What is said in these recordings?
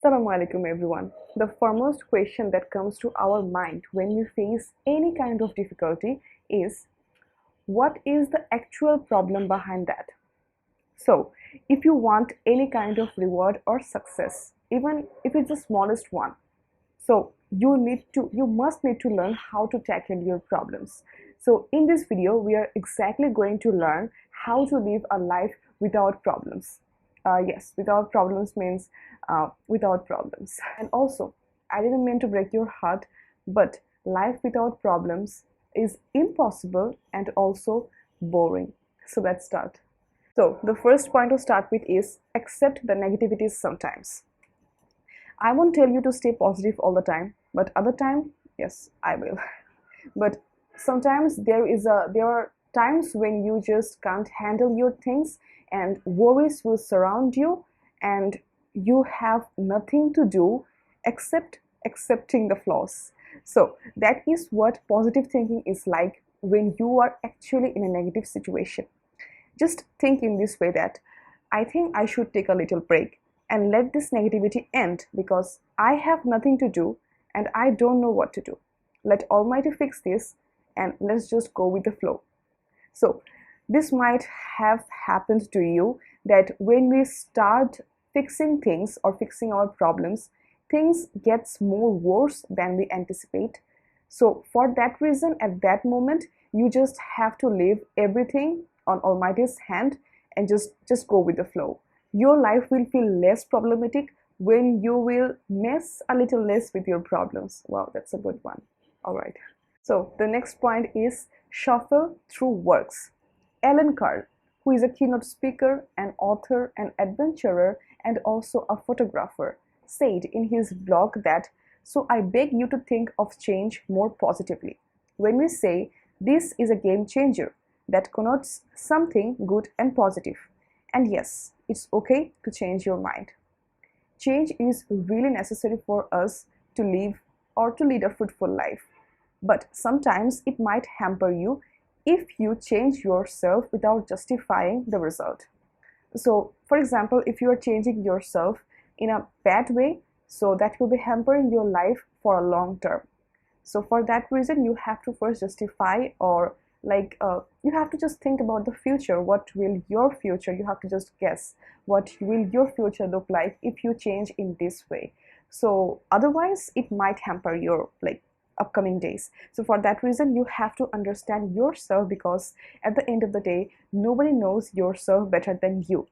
Assalamu alaikum everyone. The foremost question that comes to our mind when we face any kind of difficulty is what is the actual problem behind that? So, if you want any kind of reward or success, even if it's the smallest one, so you must need to learn how to tackle your problems. So in this video we are exactly going to learn how to live a life without problems. Yes, without problems means without problems. And also, I didn't mean to break your heart, but life without problems is impossible and also boring. So let's start. So the first point to start with is accept the negativities sometimes. I won't tell you to stay positive all the time, but other time, yes, I will. But sometimes there are times when you just can't handle your things and worries will surround you and you have nothing to do except accepting the flaws. So that is what positive thinking is like when you are actually in a negative situation. Just think in this way that I think I should take a little break and let this negativity end because I have nothing to do and I don't know what to do. Let Almighty fix this and let's just go with the flow. So, this might have happened to you that when we start fixing things or fixing our problems, things gets more worse than we anticipate. So, for that reason, at that moment, you just have to leave everything on Almighty's hand and just go with the flow. Your life will feel less problematic when you will mess a little less with your problems. Wow, that's a good one. All right. So the next point is shuffle through works. Alan Carr, who is a keynote speaker, an author, an adventurer, and also a photographer, said in his blog that, so I beg you to think of change more positively. When we say this is a game changer, that connotes something good and positive. And yes, it's okay to change your mind. Change is really necessary for us to live or to lead a fruitful life. But sometimes it might hamper you if you change yourself without justifying the result. So, for example, if you are changing yourself in a bad way, so that will be hampering your life for a long term. So, for that reason, you have to first justify or you have to just think about the future. What will your future, you have to just guess what will your future look like if you change in this way. So otherwise it might hamper your upcoming days. So for that reason you have to understand yourself, because at the end of the day nobody knows yourself better than you.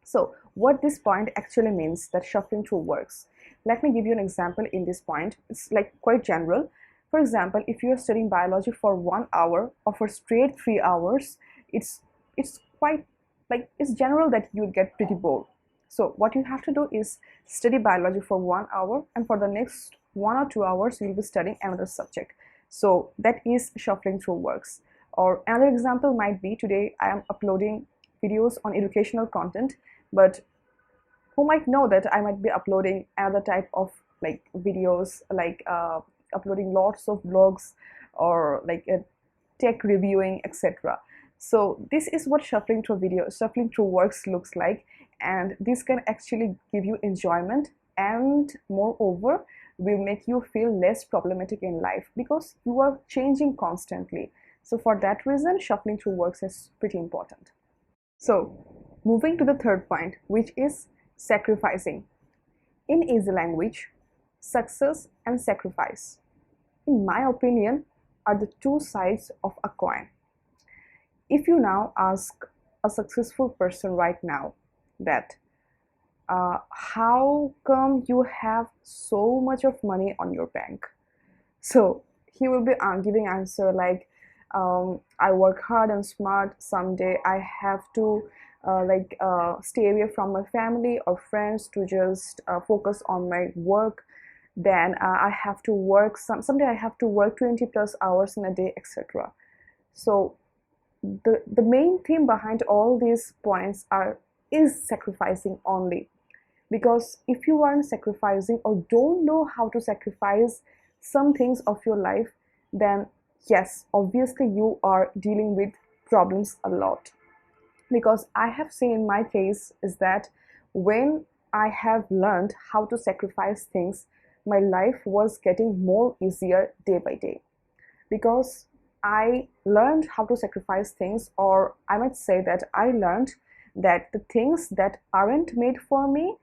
So what this point actually means, that shuffling through works, let me give you an example in this point. It's like quite general. For example, if you are studying biology for 1 hour or for straight 3 hours, it's quite it's general that you would get pretty bored. So what you have to do is study biology for 1 hour, and for the next 1 or 2 hours you will be studying another subject. So that is shuffling through works. Or another example might be, today I am uploading videos on educational content, but who might know that I might be uploading another type of videos, uploading lots of blogs or tech reviewing, etc. So this is what shuffling through works looks like, and this can actually give you enjoyment and moreover will make you feel less problematic in life because you are changing constantly. So for that reason shuffling through works is pretty important. So moving to the third point, which is sacrificing. In easy language, success and sacrifice, in my opinion, are the two sides of a coin. If you now ask a successful person right now that how come you have so much of money on your bank, so he will be giving answer like, I work hard and smart. Someday I have to stay away from my family or friends to just focus on my work. Then I have to work someday I have to work 20 plus hours in a day, etc. So the main theme behind all these points is sacrificing only. Because if you aren't sacrificing or don't know how to sacrifice some things of your life, then yes, obviously you are dealing with problems a lot. Because I have seen in my case is that when I have learned how to sacrifice things, my life was getting more easier day by day, because I learned how to sacrifice things, or I might say that I learned that the things that aren't made for me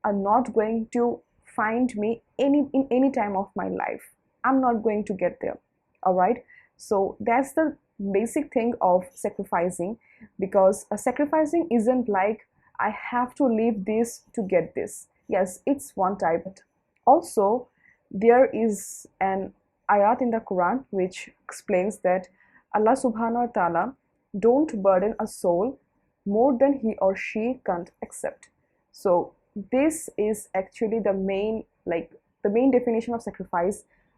are not going to find me in any time of my life. I'm not going to get there. All right. So that's the basic thing of sacrificing, because sacrificing isn't like I have to leave this to get this. Yes, it's one type. Also, there is an ayat in the Quran which explains that Allah subhanahu wa ta'ala don't burden a soul more than he or she can't accept. So this is actually the main, like the main definition of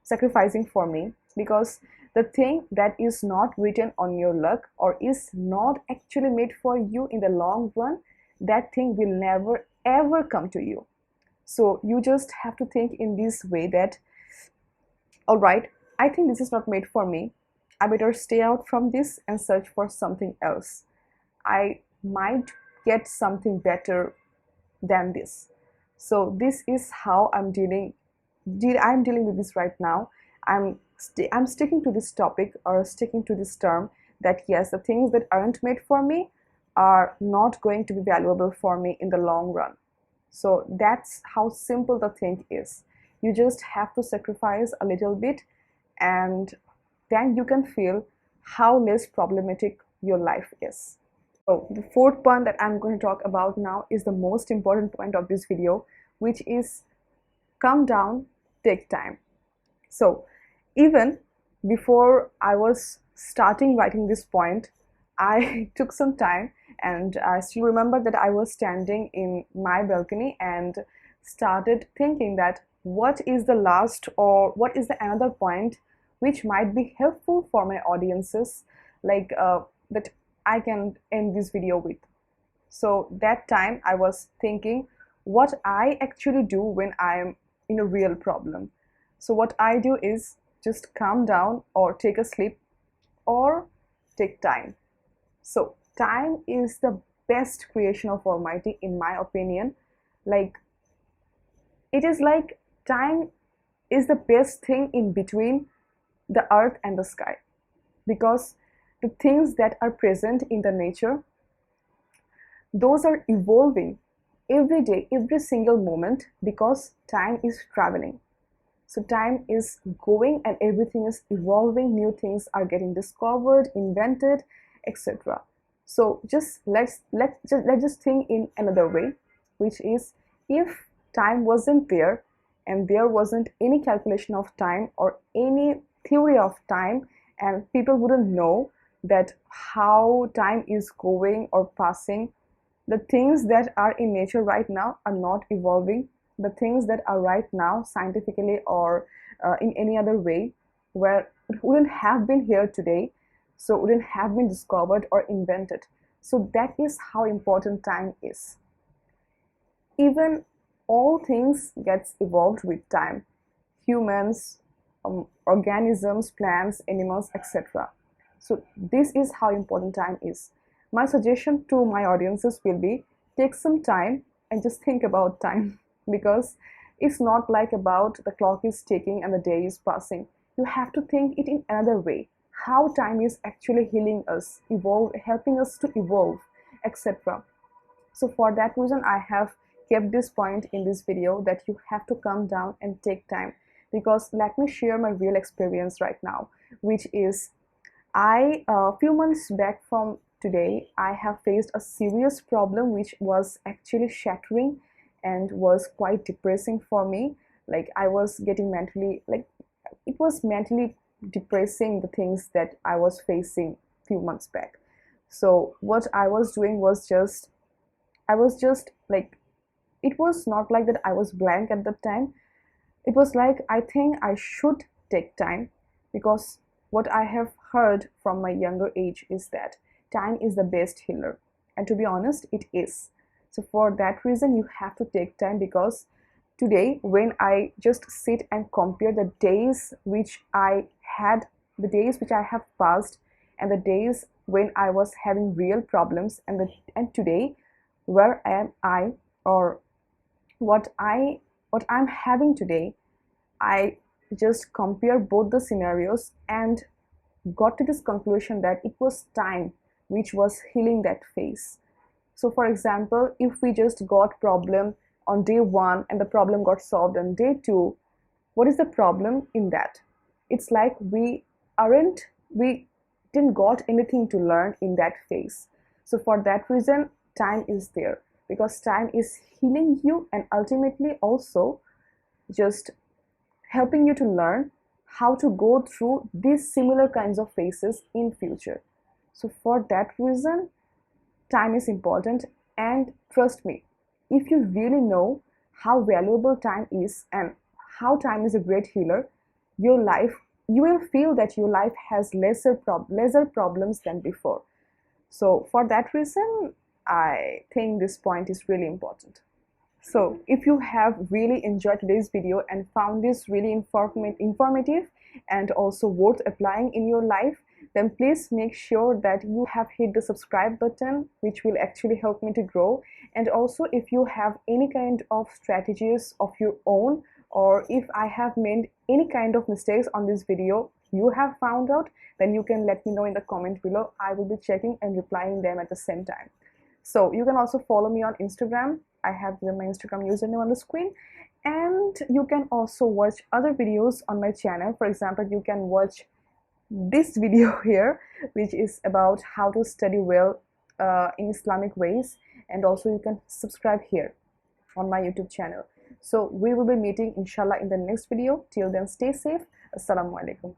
sacrificing for me, because the thing that is not written on your luck or is not actually made for you in the long run, that thing will never ever come to you. So you just have to think in this way that, all right, I think this is not made for me. I better stay out from this and search for something else. I might get something better than this. So this is how I'm dealing with this right now. I'm sticking to this topic, or sticking to this term, that yes, the things that aren't made for me are not going to be valuable for me in the long run. So that's how simple the thing is. You just have to sacrifice a little bit, and then you can feel how less problematic your life is. So the fourth point that I'm going to talk about now is the most important point of this video, which is calm down, take time. So even before I was starting writing this point, I took some time, and I still remember that I was standing in my balcony and started thinking that what is the last, or what is the another point which might be helpful for my audiences, like that I can end this video with. So that time I was thinking what I actually do when I am in a real problem. So what I do is just calm down, or take a sleep, or take time. So time is the best creation of Almighty, in my opinion. Like, it is like time is the best thing in between the earth and the sky, because the things that are present in the nature, those are evolving every day, every single moment, because time is traveling. So time is going and everything is evolving, new things are getting discovered, invented, etc. So just let's just think in another way, which is, if time wasn't there and there wasn't any calculation of time or any theory of time, and people wouldn't know that how time is going or passing, the things that are in nature right now are not evolving. The things that are right now scientifically, or in any other way, where it wouldn't have been here today, so it wouldn't have been discovered or invented. So that is how important time is. Even all things gets evolved with time. Humans, organisms, plants, animals, etc. So this is how important time is. My suggestion to my audiences will be, take some time and just think about time, because it's not like about the clock is ticking and the day is passing. You have to think it in another way, how time is actually healing us, helping us to evolve, etc. So for that reason, I have kept this point in this video, that you have to calm down and take time. Because let me share my real experience right now, which is, a few months back from today, I have faced a serious problem which was actually shattering and was quite depressing for me. Like, I was getting mentally, like, it was mentally depressing, the things that I was facing few months back. So what I was doing was just, I was just like, it was not like that I was blank at the time. It was like, I think I should take time, because what I have heard from my younger age is that time is the best healer. And to be honest, it is. So for that reason, you have to take time, because today, when I just sit and compare the days which I had, the days which I have passed, and the days when I was having real problems, and today, where am I, or what I'm having today, I just compare both the scenarios and got to this conclusion that it was time which was healing that phase. So for example, if we just got problem on day 1 and the problem got solved on day 2, what is the problem in that? It's like we didn't got anything to learn in that phase. So for that reason, time is there, because time is healing you and ultimately also just helping you to learn how to go through these similar kinds of phases in future. So for that reason, time is important. And trust me, if you really know how valuable time is and how time is a great healer, your life, you will feel that your life has lesser problems than before. So for that reason, I think this point is really important. So if you have really enjoyed today's video and found this really informative and also worth applying in your life, then please make sure that you have hit the subscribe button, which will actually help me to grow. And also, if you have any kind of strategies of your own, or if I have made any kind of mistakes on this video you have found out, then you can let me know in the comment below. I will be checking and replying them at the same time. So you can also follow me on Instagram. I have my Instagram username on the screen. And you can also watch other videos on my channel. For example, you can watch this video here, which is about how to study well in Islamic ways. And also you can subscribe here on my YouTube channel. So we will be meeting inshallah in the next video. Till then, stay safe. Assalamu alaikum.